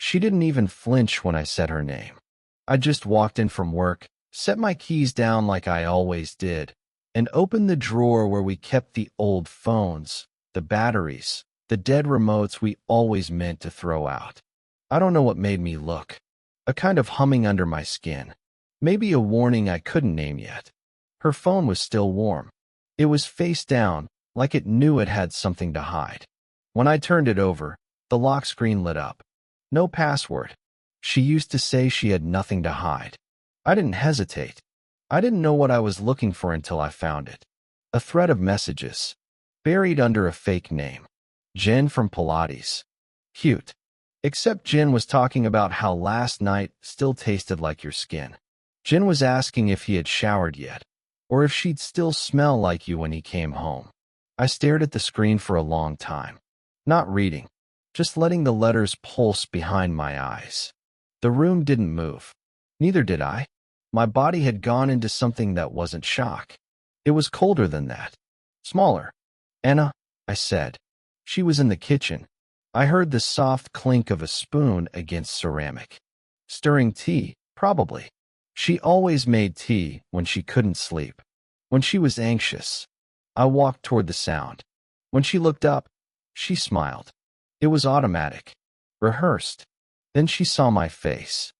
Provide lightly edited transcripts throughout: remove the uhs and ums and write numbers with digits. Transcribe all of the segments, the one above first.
She didn't even flinch when I said her name. I just walked in from work, set my keys down like I always did, and opened the drawer where we kept the old phones, the batteries, the dead remotes we always meant to throw out. I don't know what made me look. A kind of humming under my skin. Maybe a warning I couldn't name yet. Her phone was still warm. It was face down, like it knew it had something to hide. When I turned it over, the lock screen lit up. No password. She used to say she had nothing to hide. I didn't hesitate. I didn't know what I was looking for until I found it. A thread of messages, buried under a fake name. Jen from Pilates. Cute. Except Jen was talking about how last night still tasted like your skin. Jen was asking if he had showered yet, or if she'd still smell like you when he came home. I stared at the screen for a long time. Not reading, just letting the letters pulse behind my eyes. The room didn't move. Neither did I. My body had gone into something that wasn't shock. It was colder than that. Smaller. Anna, I said. She was in the kitchen. I heard the soft clink of a spoon against ceramic. Stirring tea, probably. She always made tea when she couldn't sleep. When she was anxious. I walked toward the sound. When she looked up, she smiled. It was automatic. Rehearsed. Then she saw my face.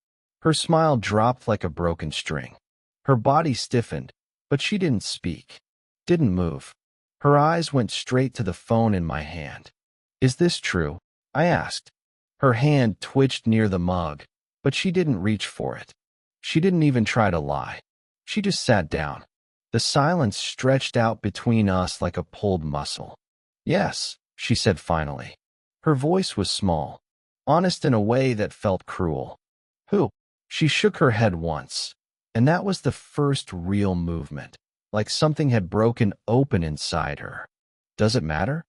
Her smile dropped like a broken string. Her body stiffened, but she didn't speak. Didn't move. Her eyes went straight to the phone in my hand. Is this true? I asked. Her hand twitched near the mug, but she didn't reach for it. She didn't even try to lie. She just sat down. The silence stretched out between us like a pulled muscle. Yes, she said finally. Her voice was small, honest in a way that felt cruel. Who? She shook her head once, and that was the first real movement, like something had broken open inside her. Does it matter?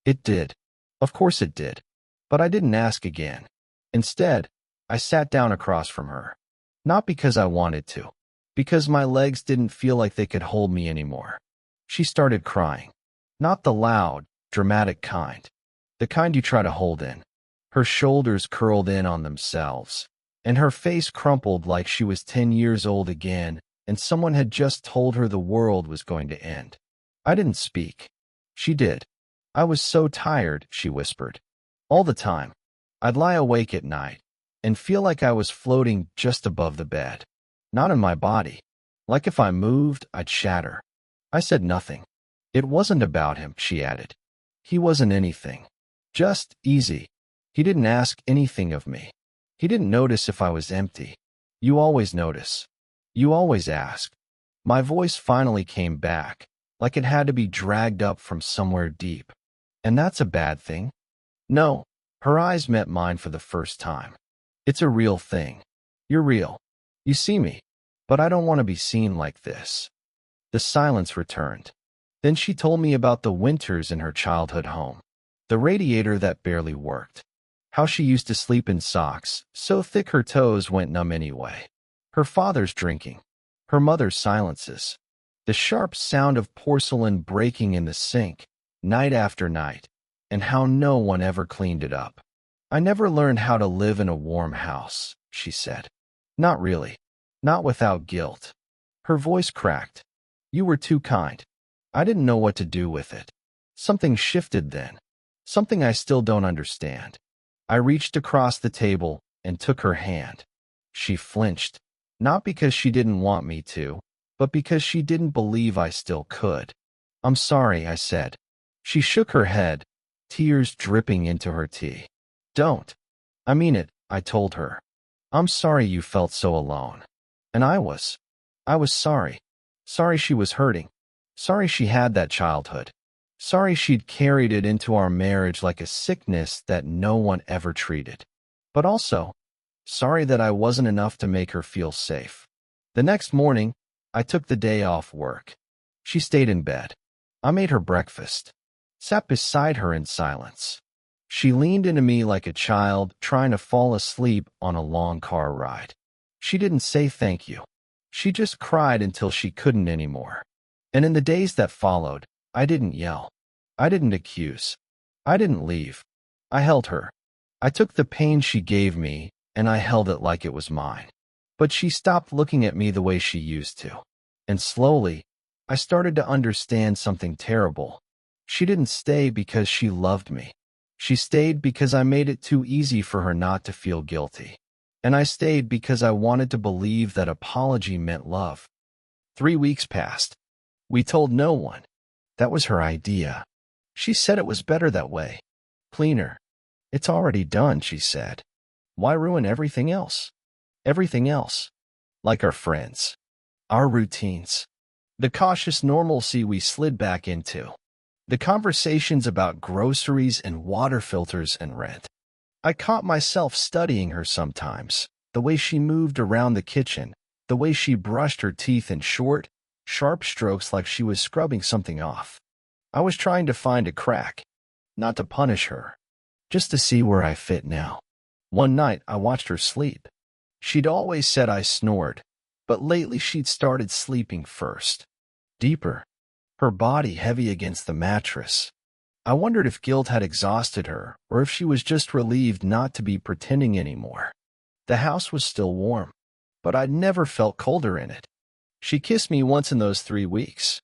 It did. Of course it did. But I didn't ask again. Instead, I sat down across from her. Not because I wanted to, because my legs didn't feel like they could hold me anymore. She started crying. Not the loud, dramatic kind. The kind you try to hold in. Her shoulders curled in on themselves, and her face crumpled like she was 10 years old again, and someone had just told her the world was going to end. I didn't speak. She did. I was so tired, she whispered. All the time. I'd lie awake at night and feel like I was floating just above the bed. Not in my body. Like if I moved, I'd shatter. I said nothing. It wasn't about him, she added. He wasn't anything. Just easy. He didn't ask anything of me. He didn't notice if I was empty. You always notice. You always ask. My voice finally came back, like it had to be dragged up from somewhere deep. And that's a bad thing? No. Her eyes met mine for the first time. It's a real thing. You're real. You see me. But I don't want to be seen like this. The silence returned. Then she told me about the winters in her childhood home. The radiator that barely worked. How she used to sleep in socks, so thick her toes went numb anyway. Her father's drinking. Her mother's silences. The sharp sound of porcelain breaking in the sink, night after night, and how no one ever cleaned it up. I never learned how to live in a warm house, she said. Not really. Not without guilt. Her voice cracked. You were too kind. I didn't know what to do with it. Something shifted then. Something I still don't understand. I reached across the table and took her hand. She flinched, not because she didn't want me to, but because she didn't believe I still could. I'm sorry, I said. She shook her head, tears dripping into her tea. Don't. I mean it, I told her. I'm sorry you felt so alone. And I was sorry. Sorry she was hurting. Sorry she had that childhood. Sorry she'd carried it into our marriage like a sickness that no one ever treated. But also, sorry that I wasn't enough to make her feel safe. The next morning, I took the day off work. She stayed in bed. I made her breakfast. Sat beside her in silence. She leaned into me like a child trying to fall asleep on a long car ride. She didn't say thank you. She just cried until she couldn't anymore. And in the days that followed, I didn't yell. I didn't accuse. I didn't leave. I held her. I took the pain she gave me and I held it like it was mine. But she stopped looking at me the way she used to. And slowly, I started to understand something terrible. She didn't stay because she loved me. She stayed because I made it too easy for her not to feel guilty. And I stayed because I wanted to believe that apology meant love. 3 weeks passed. We told no one. That was her idea. She said it was better that way. Cleaner. It's already done, she said. Why ruin everything else? Everything else. Like our friends. Our routines. The cautious normalcy we slid back into. The conversations about groceries and water filters and rent. I caught myself studying her sometimes. The way she moved around the kitchen. The way she brushed her teeth in short, sharp strokes like she was scrubbing something off. I was trying to find a crack. Not to punish her. Just to see where I fit now. One night, I watched her sleep. She'd always said I snored, but lately she'd started sleeping first. Deeper. Her body heavy against the mattress. I wondered if guilt had exhausted her, or if she was just relieved not to be pretending anymore. The house was still warm, but I'd never felt colder in it. She kissed me once in those 3 weeks.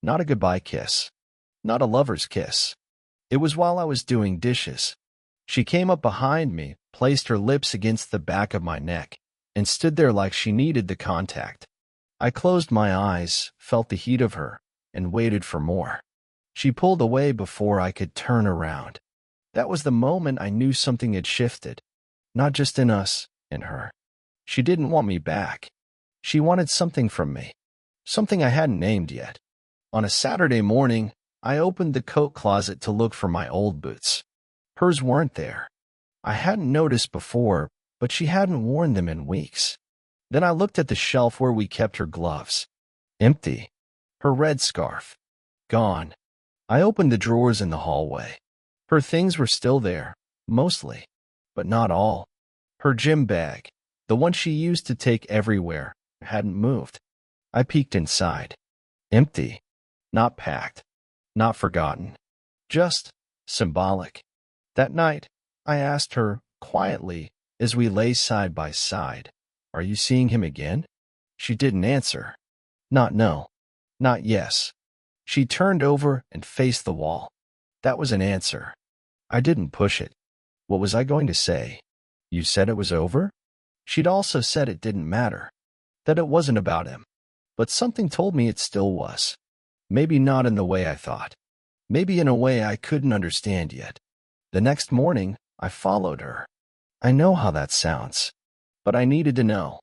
Not a goodbye kiss. Not a lover's kiss. It was while I was doing dishes. She came up behind me, placed her lips against the back of my neck, and stood there like she needed the contact. I closed my eyes, felt the heat of her, and waited for more. She pulled away before I could turn around. That was the moment I knew something had shifted. Not just in us, in her. She didn't want me back. She wanted something from me. Something I hadn't named yet. On a Saturday morning, I opened the coat closet to look for my old boots. Hers weren't there. I hadn't noticed before, but she hadn't worn them in weeks. Then I looked at the shelf where we kept her gloves. Empty. Her red scarf. Gone. I opened the drawers in the hallway. Her things were still there, mostly, but not all. Her gym bag, the one she used to take everywhere, hadn't moved. I peeked inside. Empty. Not packed. Not forgotten. Just symbolic. That night, I asked her, quietly, as we lay side by side, "Are you seeing him again?" She didn't answer. Not no. Not yes. She turned over and faced the wall. That was an answer. I didn't push it. What was I going to say? You said it was over? She'd also said it didn't matter. That it wasn't about him. But something told me it still was. Maybe not in the way I thought. Maybe in a way I couldn't understand yet. The next morning, I followed her. I know how that sounds. But I needed to know.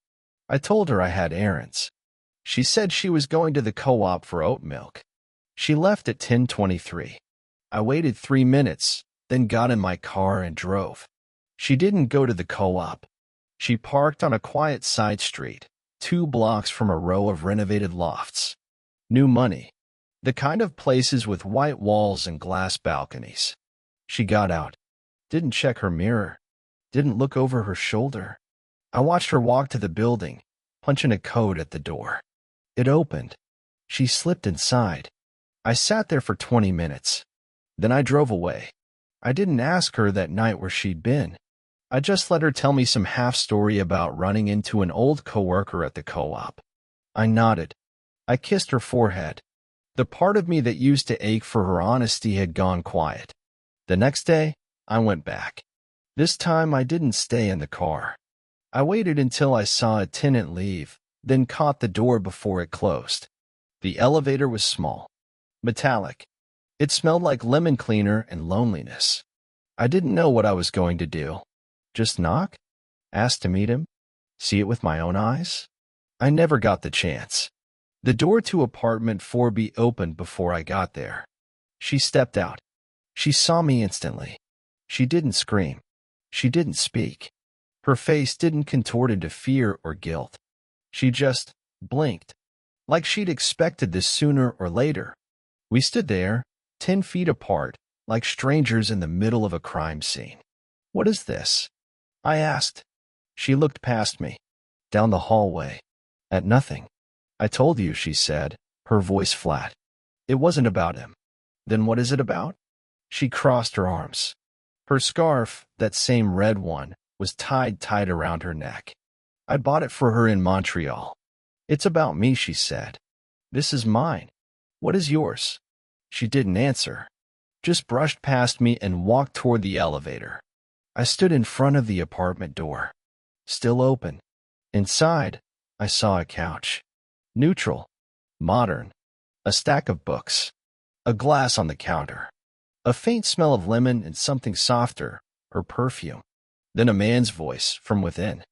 I told her I had errands. She said she was going to the co-op for oat milk. She left at 10:23. I waited 3 minutes, then got in my car and drove. She didn't go to the co-op. She parked on a quiet side street, 2 blocks from a row of renovated lofts. New money. The kind of places with white walls and glass balconies. She got out. Didn't check her mirror. Didn't look over her shoulder. I watched her walk to the building, punch in a code at the door. It opened. She slipped inside. I sat there for 20 minutes. Then I drove away. I didn't ask her that night where she'd been. I just let her tell me some half-story about running into an old coworker at the co-op. I nodded. I kissed her forehead. The part of me that used to ache for her honesty had gone quiet. The next day, I went back. This time I didn't stay in the car. I waited until I saw a tenant leave, then caught the door before it closed. The elevator was small. Metallic. It smelled like lemon cleaner and loneliness. I didn't know what I was going to do. Just knock? Ask to meet him? See it with my own eyes? I never got the chance. The door to apartment 4B opened before I got there. She stepped out. She saw me instantly. She didn't scream. She didn't speak. Her face didn't contort into fear or guilt. She just blinked, like she'd expected this sooner or later. We stood there, 10 feet apart, like strangers in the middle of a crime scene. "What is this?" I asked. She looked past me, down the hallway, at nothing. "I told you," she said, her voice flat. "It wasn't about him." "Then what is it about?" She crossed her arms. Her scarf, that same red one, was tied tight around her neck. I bought it for her in Montreal. It's about me, she said. This is mine. What is yours? She didn't answer, just brushed past me and walked toward the elevator. I stood in front of the apartment door, still open. Inside, I saw a couch. Neutral, modern, a stack of books, a glass on the counter, a faint smell of lemon and something softer, her perfume. Then a man's voice from within.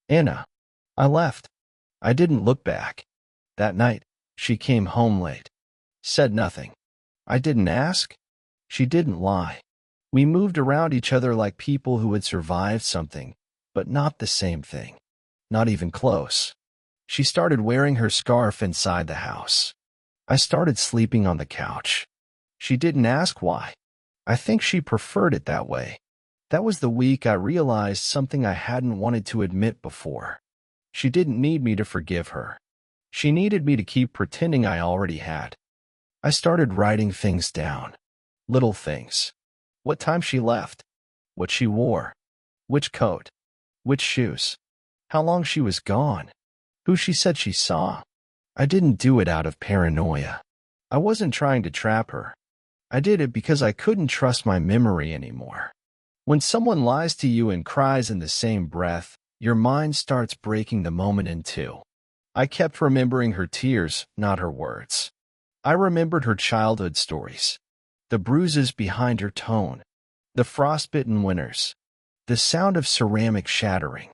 Anna. I left. I didn't look back. That night, she came home late. Said nothing. I didn't ask. She didn't lie. We moved around each other like people who had survived something, but not the same thing. Not even close. She started wearing her scarf inside the house. I started sleeping on the couch. She didn't ask why. I think she preferred it that way. That was the week I realized something I hadn't wanted to admit before. She didn't need me to forgive her. She needed me to keep pretending I already had. I started writing things down. Little things. What time she left. What she wore. Which coat. Which shoes. How long she was gone. Who she said she saw. I didn't do it out of paranoia. I wasn't trying to trap her. I did it because I couldn't trust my memory anymore. When someone lies to you and cries in the same breath, your mind starts breaking the moment in two. I kept remembering her tears, not her words. I remembered her childhood stories. The bruises behind her tone. The frostbitten winters. The sound of ceramic shattering.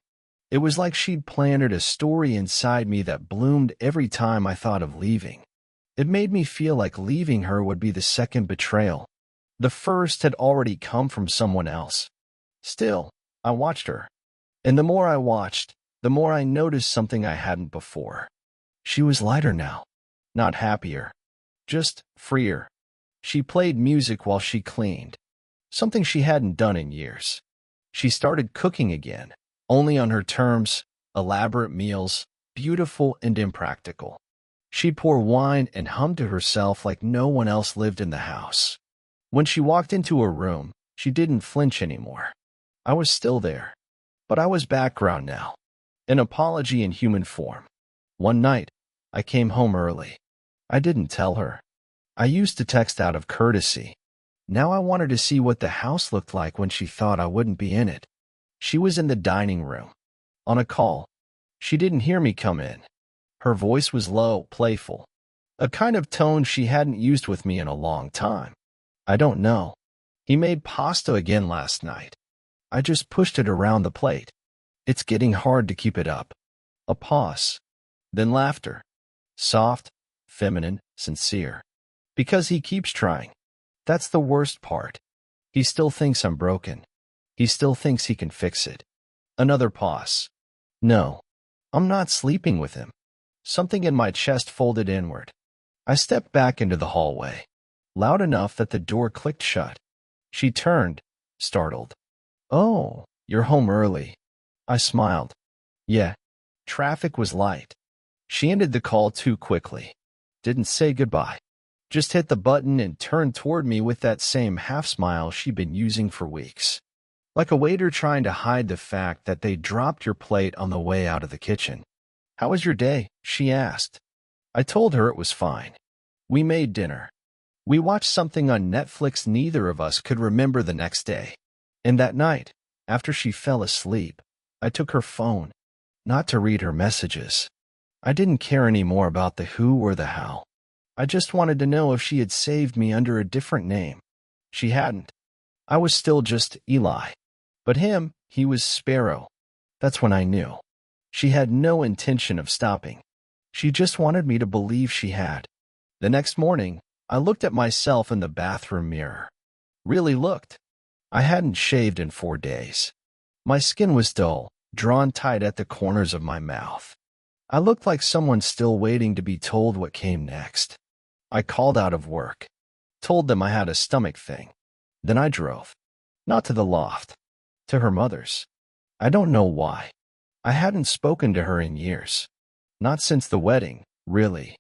It was like she'd planted a story inside me that bloomed every time I thought of leaving. It made me feel like leaving her would be the second betrayal. The first had already come from someone else. Still, I watched her. And the more I watched, the more I noticed something I hadn't before. She was lighter now. Not happier. Just freer. She played music while she cleaned. Something she hadn't done in years. She started cooking again, only on her terms, elaborate meals, beautiful and impractical. She'd pour wine and hum to herself like no one else lived in the house. When she walked into her room, she didn't flinch anymore. I was still there. But I was background now. An apology in human form. One night, I came home early. I didn't tell her. I used to text out of courtesy. Now I wanted to see what the house looked like when she thought I wouldn't be in it. She was in the dining room. On a call. She didn't hear me come in. Her voice was low, playful. A kind of tone she hadn't used with me in a long time. I don't know. He made pasta again last night. I just pushed it around the plate. It's getting hard to keep it up. A pause. Then laughter. Soft, feminine, sincere. Because he keeps trying. That's the worst part. He still thinks I'm broken. He still thinks he can fix it. Another pause. No. I'm not sleeping with him. Something in my chest folded inward. I stepped back into the hallway. Loud enough that the door clicked shut. She turned, startled. Oh, you're home early. I smiled. Yeah. Traffic was light. She ended the call too quickly. Didn't say goodbye. Just hit the button and turned toward me with that same half-smile she'd been using for weeks. Like a waiter trying to hide the fact that they dropped your plate on the way out of the kitchen. How was your day? She asked. I told her it was fine. We made dinner. We watched something on Netflix neither of us could remember the next day. And that night, after she fell asleep, I took her phone, not to read her messages. I didn't care anymore about the who or the how. I just wanted to know if she had saved me under a different name. She hadn't. I was still just Eli. But him, he was Sparrow. That's when I knew. She had no intention of stopping. She just wanted me to believe she had. The next morning, I looked at myself in the bathroom mirror. Really looked. I hadn't shaved in 4 days. My skin was dull, drawn tight at the corners of my mouth. I looked like someone still waiting to be told what came next. I called out of work. Told them I had a stomach thing. Then I drove. Not to the loft. To her mother's. I don't know why. I hadn't spoken to her in years. Not since the wedding, really.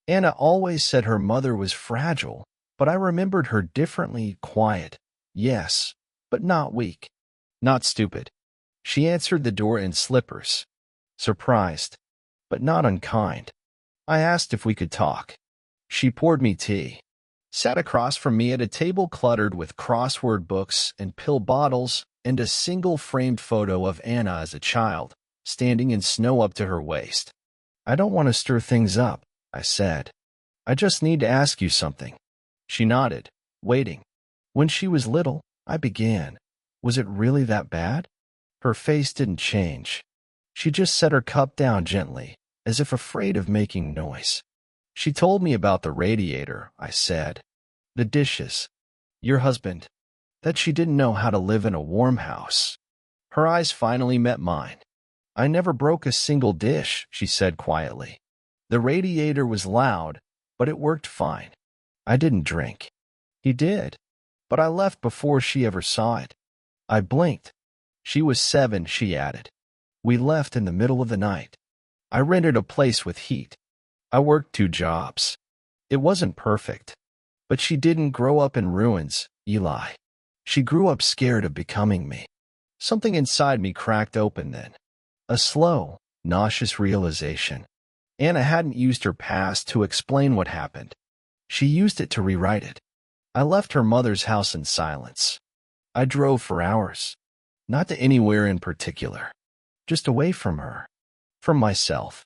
Anna always said her mother was fragile, but I remembered her differently, quiet. Yes, but not weak, not stupid. She answered the door in slippers, surprised, but not unkind. I asked if we could talk. She poured me tea, sat across from me at a table cluttered with crossword books and pill bottles and a single framed photo of Anna as a child, standing in snow up to her waist. I don't want to stir things up, I said. I just need to ask you something. She nodded, waiting. When she was little, I began. Was it really that bad? Her face didn't change. She just set her cup down gently, as if afraid of making noise. She told me about the radiator, I said. The dishes. Your husband. That she didn't know how to live in a warm house. Her eyes finally met mine. I never broke a single dish, she said quietly. The radiator was loud, but it worked fine. I didn't drink. He did, but I left before she ever saw it. I blinked. She was 7, she added. We left in the middle of the night. I rented a place with heat. I worked 2 jobs. It wasn't perfect, but she didn't grow up in ruins, Eli. She grew up scared of becoming me. Something inside me cracked open then. A slow, nauseous realization. Anna hadn't used her past to explain what happened. She used it to rewrite it. I left her mother's house in silence. I drove for hours. Not to anywhere in particular. Just away from her. From myself.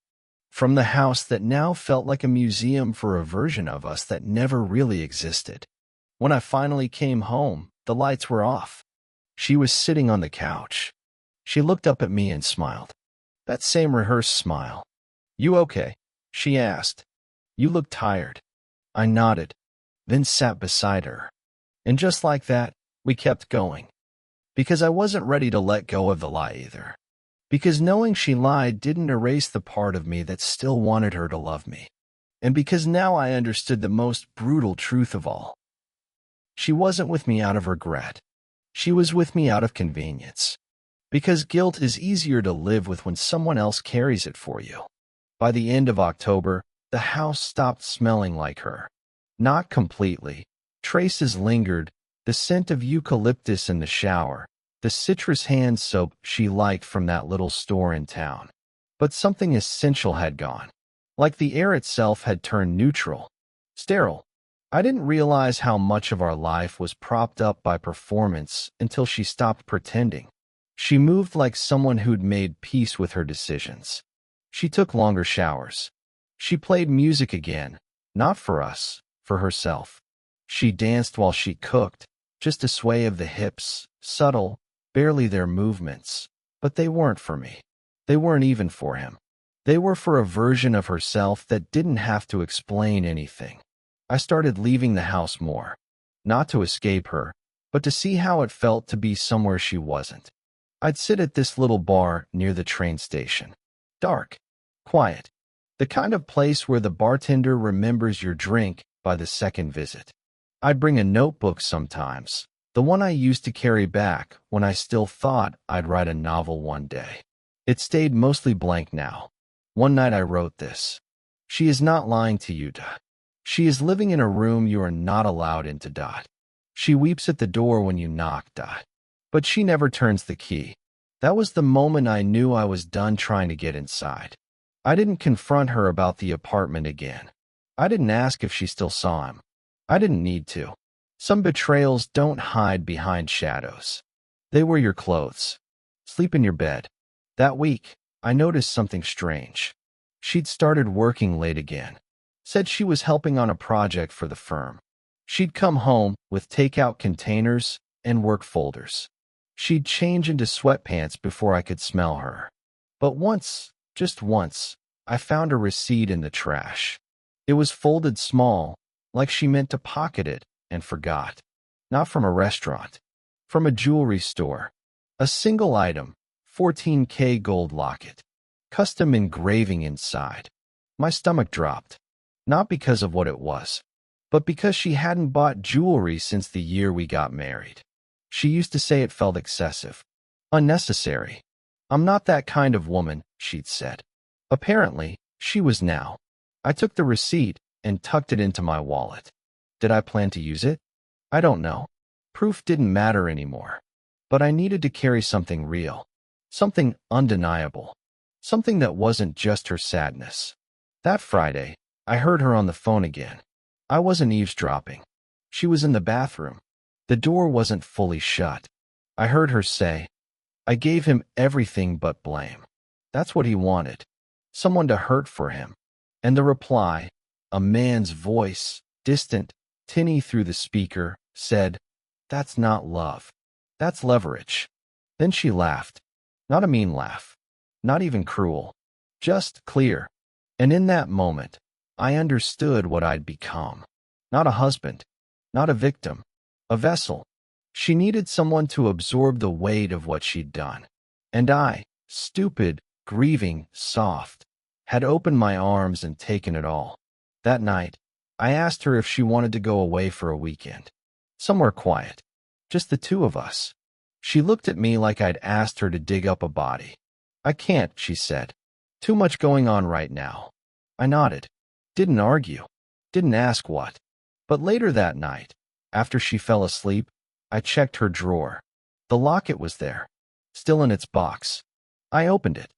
From the house that now felt like a museum for a version of us that never really existed. When I finally came home, the lights were off. She was sitting on the couch. She looked up at me and smiled. That same rehearsed smile. You okay? She asked. You look tired. I nodded, then sat beside her. And just like that, we kept going. Because I wasn't ready to let go of the lie either. Because knowing she lied didn't erase the part of me that still wanted her to love me. And because now I understood the most brutal truth of all. She wasn't with me out of regret. She was with me out of convenience. Because guilt is easier to live with when someone else carries it for you. By the end of October, the house stopped smelling like her. Not completely. Traces lingered, the scent of eucalyptus in the shower, the citrus hand soap she liked from that little store in town. But something essential had gone. Like the air itself had turned neutral. Sterile. I didn't realize how much of our life was propped up by performance until she stopped pretending. She moved like someone who'd made peace with her decisions. She took longer showers. She played music again, not for us, for herself. She danced while she cooked, just a sway of the hips, subtle, barely their movements. But they weren't for me. They weren't even for him. They were for a version of herself that didn't have to explain anything. I started leaving the house more. Not to escape her, but to see how it felt to be somewhere she wasn't. I'd sit at this little bar near the train station. Dark. Quiet. The kind of place where the bartender remembers your drink by the second visit. I'd bring a notebook sometimes, the one I used to carry back when I still thought I'd write a novel one day. It stayed mostly blank now. One night I wrote this. She is not lying to you, Dot. She is living in a room you are not allowed into, Dot. She weeps at the door when you knock, Dot. But she never turns the key. That was the moment I knew I was done trying to get inside. I didn't confront her about the apartment again. I didn't ask if she still saw him. I didn't need to. Some betrayals don't hide behind shadows. They wear your clothes. Sleep in your bed. That week, I noticed something strange. She'd started working late again. Said she was helping on a project for the firm. She'd come home with takeout containers and work folders. She'd change into sweatpants before I could smell her. But once, just once, I found a receipt in the trash. It was folded small, like she meant to pocket it and forgot. Not from a restaurant. From a jewelry store. A single item, 14K gold locket. Custom engraving inside. My stomach dropped. Not because of what it was, but because she hadn't bought jewelry since the year we got married. She used to say it felt excessive. Unnecessary. I'm not that kind of woman, she'd said. Apparently, she was now. I took the receipt and tucked it into my wallet. Did I plan to use it? I don't know. Proof didn't matter anymore. But I needed to carry something real, something undeniable, something that wasn't just her sadness. That Friday, I heard her on the phone again. I wasn't eavesdropping. She was in the bathroom. The door wasn't fully shut. I heard her say, "I gave him everything but blame. That's what he wanted. Someone to hurt for him." And the reply, a man's voice, distant, tinny through the speaker, said, "That's not love. That's leverage." Then she laughed. Not a mean laugh. Not even cruel. Just clear. And in that moment, I understood what I'd become. Not a husband. Not a victim. A vessel. She needed someone to absorb the weight of what she'd done. And I, stupid, grieving, soft, had opened my arms and taken it all. That night, I asked her if she wanted to go away for a weekend. Somewhere quiet. Just the two of us. She looked at me like I'd asked her to dig up a body. "I can't," she said. "Too much going on right now." I nodded. Didn't argue. Didn't ask what. But later that night, after she fell asleep, I checked her drawer. The locket was there, still in its box. I opened it.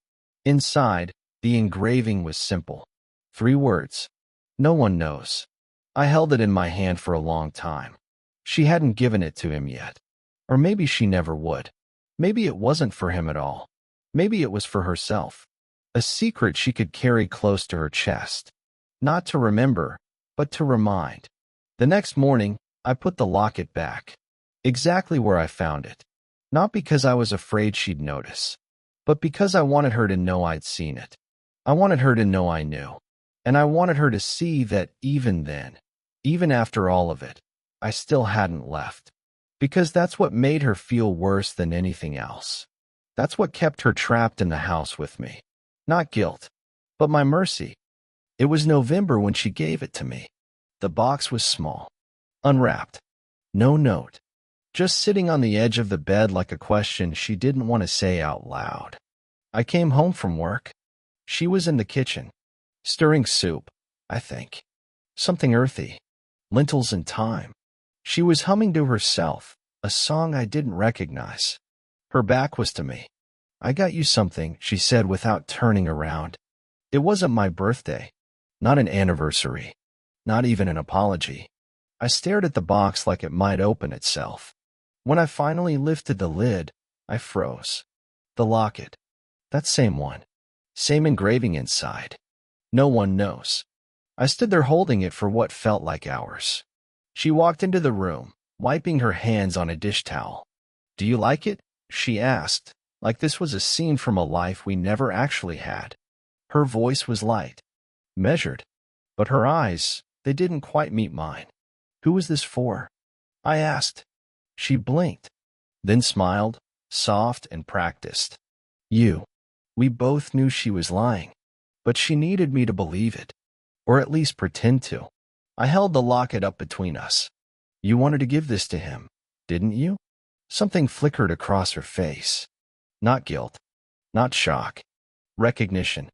Inside, the engraving was simple. 3 words. No one knows. I held it in my hand for a long time. She hadn't given it to him yet. Or maybe she never would. Maybe it wasn't for him at all. Maybe it was for herself. A secret she could carry close to her chest. Not to remember, but to remind. The next morning, I put the locket back. Exactly where I found it. Not because I was afraid she'd notice, but because I wanted her to know I'd seen it. I wanted her to know I knew. And I wanted her to see that even then, even after all of it, I still hadn't left. Because that's what made her feel worse than anything else. That's what kept her trapped in the house with me. Not guilt, but my mercy. It was November when she gave it to me. The box was small, unwrapped, no note, just sitting on the edge of the bed like a question she didn't want to say out loud. I came home from work. She was in the kitchen, stirring soup, I think. Something earthy, lentils and thyme. She was humming to herself, a song I didn't recognize. Her back was to me. "I got you something," she said without turning around. It wasn't my birthday, not an anniversary, not even an apology. I stared at the box like it might open itself. When I finally lifted the lid, I froze. The locket. That same one. Same engraving inside. No one knows. I stood there holding it for what felt like hours. She walked into the room, wiping her hands on a dish towel. "Do you like it?" she asked, like this was a scene from a life we never actually had. Her voice was light, measured, but her eyes, they didn't quite meet mine. "Who was this for?" I asked. She blinked, then smiled, soft and practiced. "You." We both knew she was lying, but she needed me to believe it, or at least pretend to. I held the locket up between us. "You wanted to give this to him, didn't you?" Something flickered across her face. Not guilt, not shock. Recognition.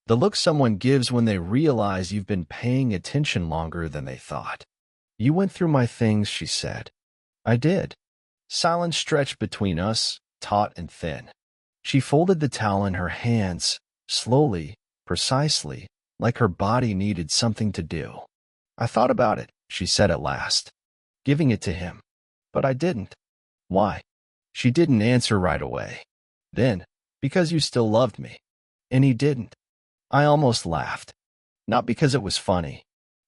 The look someone gives when they realize you've been paying attention longer than they thought. "You went through my things," she said. I did. Silence stretched between us, taut and thin. She folded the towel in her hands, slowly, precisely, like her body needed something to do. "I thought about it," she said at last. "Giving it to him. But I didn't." "Why?" She didn't answer right away. Then, "Because you still loved me." And he didn't. I almost laughed. Not because it was funny,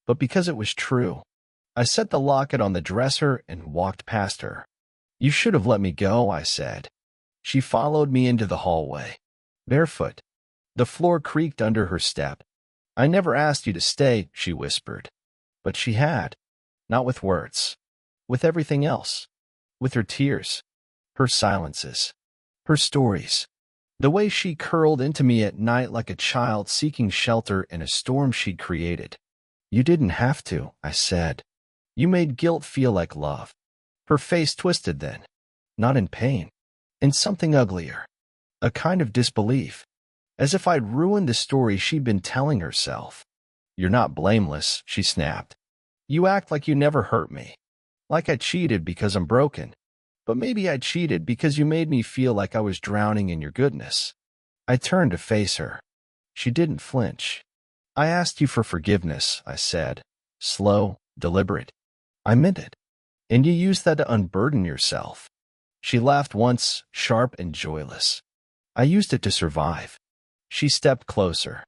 but because it was true. I set the locket on the dresser and walked past her. "You should have let me go," I said. She followed me into the hallway. Barefoot. The floor creaked under her step. "I never asked you to stay," she whispered. But she had. Not with words. With everything else. With her tears. Her silences. Her stories. The way she curled into me at night like a child seeking shelter in a storm she'd created. "You didn't have to," I said. "You made guilt feel like love." Her face twisted then. Not in pain. In something uglier. A kind of disbelief. As if I'd ruined the story she'd been telling herself. "You're not blameless," she snapped. "You act like you never hurt me. Like I cheated because I'm broken. But maybe I cheated because you made me feel like I was drowning in your goodness. I turned to face her. She didn't flinch. I asked you for forgiveness, I said. Slow, deliberate. I meant it. And you used that to unburden yourself. She laughed once, sharp and joyless. I used it to survive. She stepped closer.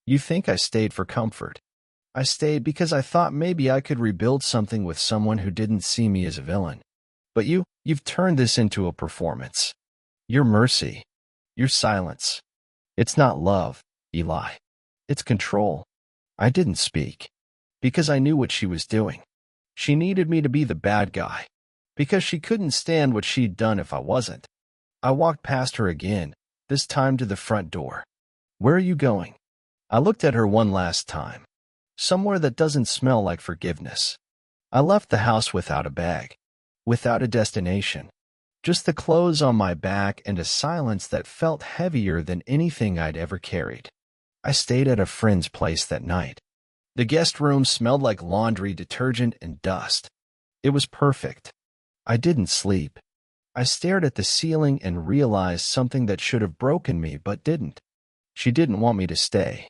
You think I stayed for comfort. I stayed because I thought maybe I could rebuild something with someone who didn't see me as a villain. But you've turned this into a performance. Your mercy. Your silence. It's not love, Eli. It's control. I didn't speak. Because I knew what she was doing. She needed me to be the bad guy. Because she couldn't stand what she'd done if I wasn't. I walked past her again, this time to the front door. Where are you going? I looked at her one last time. Somewhere that doesn't smell like forgiveness. I left the house without a bag. Without a destination. Just the clothes on my back and a silence that felt heavier than anything I'd ever carried. I stayed at a friend's place that night. The guest room smelled like laundry detergent and dust. It was perfect. I didn't sleep. I stared at the ceiling and realized something that should have broken me but didn't. She didn't want me to stay.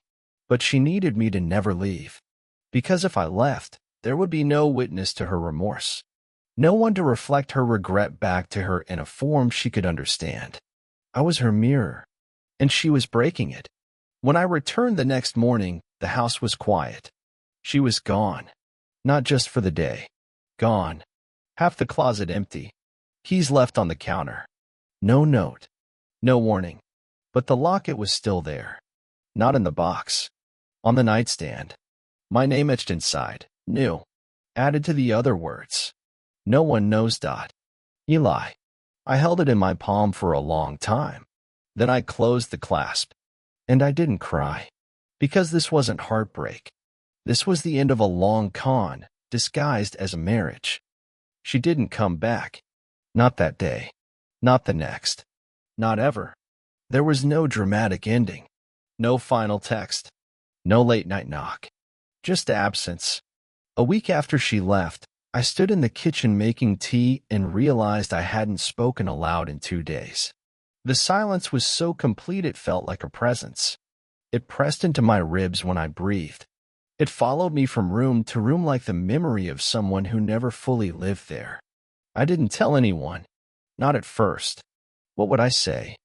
But she needed me to never leave. Because if I left, there would be no witness to her remorse. No one to reflect her regret back to her in a form she could understand. I was her mirror, and she was breaking it. When I returned the next morning, the house was quiet. She was gone. Not just for the day. Gone. Half the closet empty. Keys left on the counter. No note. No warning. But the locket was still there. Not in the box. On the nightstand. My name etched inside. New. Added to the other words. No one knows. Eli. I held it in my palm for a long time. Then I closed the clasp. And I didn't cry. Because this wasn't heartbreak. This was the end of a long con, disguised as a marriage. She didn't come back. Not that day. Not the next. Not ever. There was no dramatic ending. No final text. No late-night knock. Just absence. A week after she left, I stood in the kitchen making tea and realized I hadn't spoken aloud in 2 days. The silence was so complete it felt like a presence. It pressed into my ribs when I breathed. It followed me from room to room like the memory of someone who never fully lived there. I didn't tell anyone. Not at first. What would I say?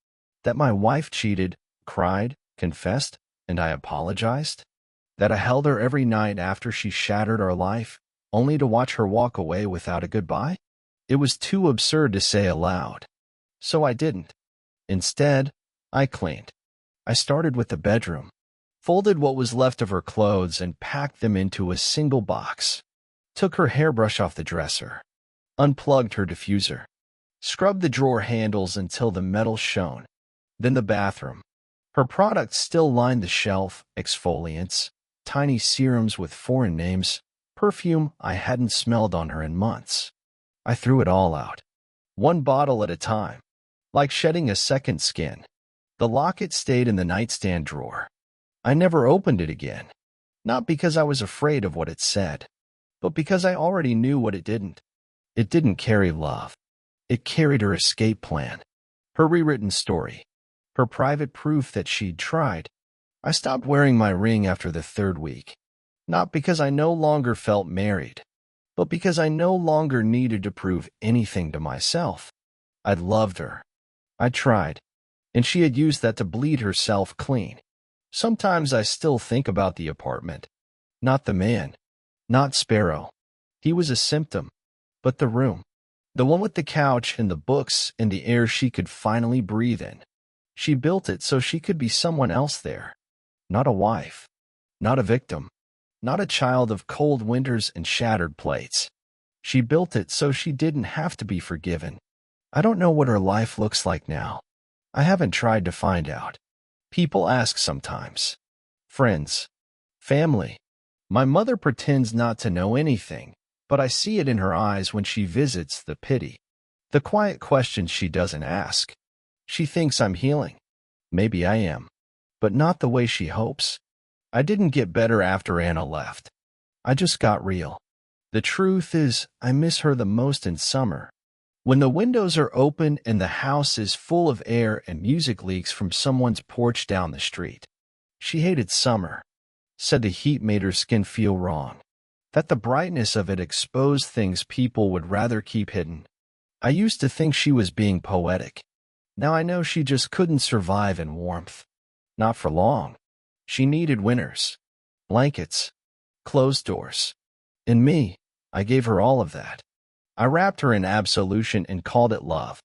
That my wife cheated, cried, confessed, and I apologized? That I held her every night after she shattered our life, only to watch her walk away without a goodbye? It was too absurd to say aloud. So I didn't. Instead, I cleaned. I started with the bedroom, folded what was left of her clothes and packed them into a single box, took her hairbrush off the dresser, unplugged her diffuser, scrubbed the drawer handles until the metal shone, then the bathroom. Her products still lined the shelf, exfoliants, tiny serums with foreign names, perfume I hadn't smelled on her in months. I threw it all out, one bottle at a time, like shedding a second skin. The locket stayed in the nightstand drawer. I never opened it again, not because I was afraid of what it said, but because I already knew what it didn't. It didn't carry love. It carried her escape plan, her rewritten story, her private proof that she'd tried. I stopped wearing my ring after the 3rd week, not because I no longer felt married, but because I no longer needed to prove anything to myself. I'd loved her. I tried, and she had used that to bleed herself clean. Sometimes I still think about the apartment. Not the man. Not Sparrow. He was a symptom. But the room. The one with the couch and the books and the air she could finally breathe in. She built it so she could be someone else there. Not a wife. Not a victim. Not a child of cold winters and shattered plates. She built it so she didn't have to be forgiven. I don't know what her life looks like now. I haven't tried to find out. People ask sometimes. Friends. Family. My mother pretends not to know anything, but I see it in her eyes when she visits, the pity. The quiet questions she doesn't ask. She thinks I'm healing. Maybe I am. But not the way she hopes. I didn't get better after Anna left. I just got real. The truth is, I miss her the most in summer. When the windows are open and the house is full of air and music leaks from someone's porch down the street. She hated summer, said the heat made her skin feel wrong, that the brightness of it exposed things people would rather keep hidden. I used to think she was being poetic. Now I know she just couldn't survive in warmth. Not for long. She needed winters, blankets, closed doors. And me, I gave her all of that. I wrapped her in absolution and called it love.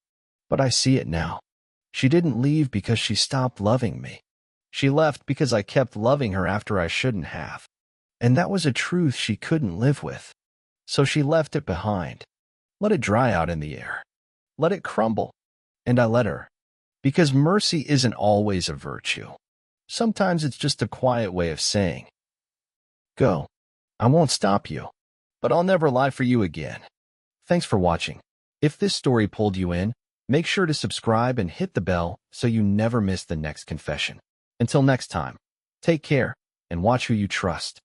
But I see it now. She didn't leave because she stopped loving me. She left because I kept loving her after I shouldn't have. And that was a truth she couldn't live with. So she left it behind. Let it dry out in the air. Let it crumble. And I let her. Because mercy isn't always a virtue. Sometimes it's just a quiet way of saying, go. I won't stop you. But I'll never lie for you again. Thanks for watching. If this story pulled you in, make sure to subscribe and hit the bell so you never miss the next confession. Until next time, take care and watch who you trust.